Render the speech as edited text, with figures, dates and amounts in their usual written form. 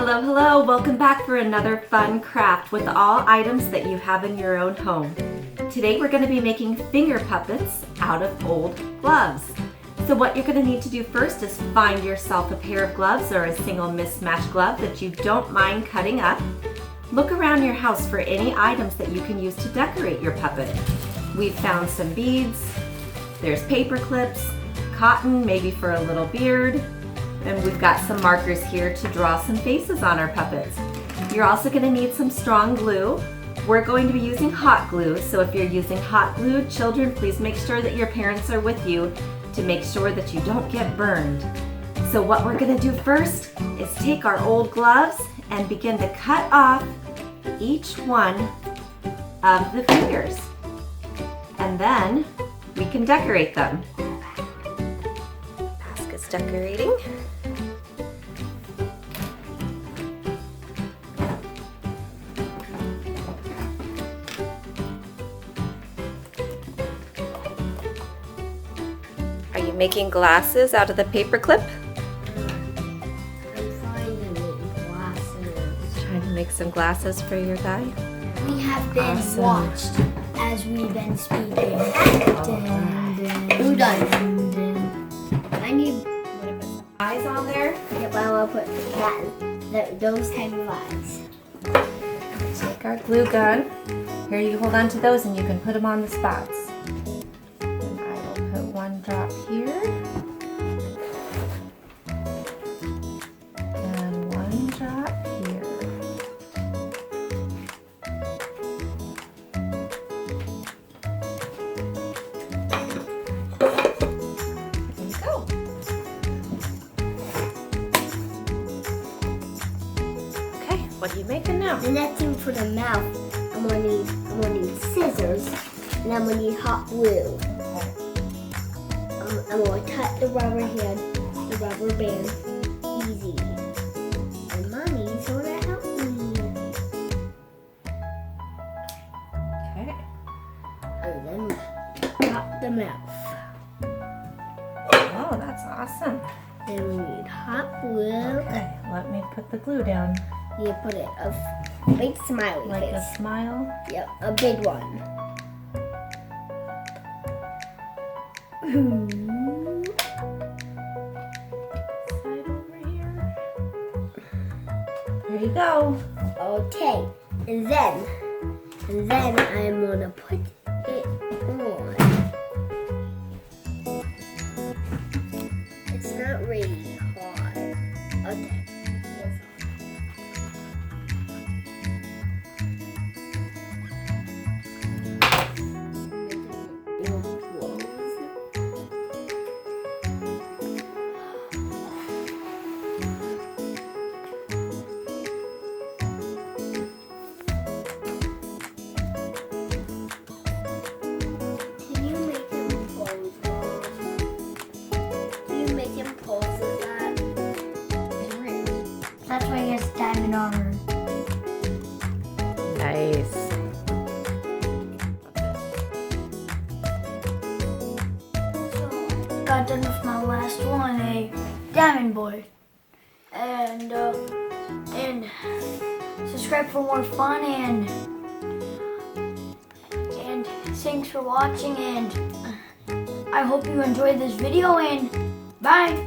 Hello, hello! Welcome back for another fun craft with all items that you have in your own home. Today we're going to be making finger puppets out of old gloves. So what you're going to need to do first is find yourself a pair of gloves or a single mismatched glove that you don't mind cutting up. Look around your house for any items that you can use to decorate your puppet. We've found some beads, there's paper clips, cotton maybe for a little beard, and we've got some markers here to draw some faces on our puppets. You're also going to need some strong glue. We're going to be using hot glue, so if you're using hot glue, children, please make sure that your parents are with you to make sure that you don't get burned. So what we're going to do first is take our old gloves and begin to cut off each one of the fingers. And then we can decorate them. Basket's decorating. Are you making glasses out of the paper clip? I'm trying to make glasses. Trying to make some glasses for your guy? We have been watched as we've been speaking. We're done. I need Eyes on there? Yep, I will put those kind of eyes. Take our glue gun. Here, you hold on to those and you can put them on the spots. And I will put one drop here. And one drop here. There you go. Okay, what are you making now? The next thing for the mouth, I'm gonna need scissors, and I'm gonna need hot glue. I'm gonna cut the rubber band, easy. And Mommy's gonna help me. Okay. And then pop the mouth. Oh, that's awesome. Then we need hot glue. Okay, let me put the glue down. You put it a big smiley Like face. a smile. Yep, a big one. Side over here. There you go. Okay, and then I'm gonna put it on. It's not really hard. Okay. That's why he has diamond armor. Nice. So, got done with my last one, a diamond boy. And subscribe for more fun and thanks for watching, and I hope you enjoyed this video, and bye.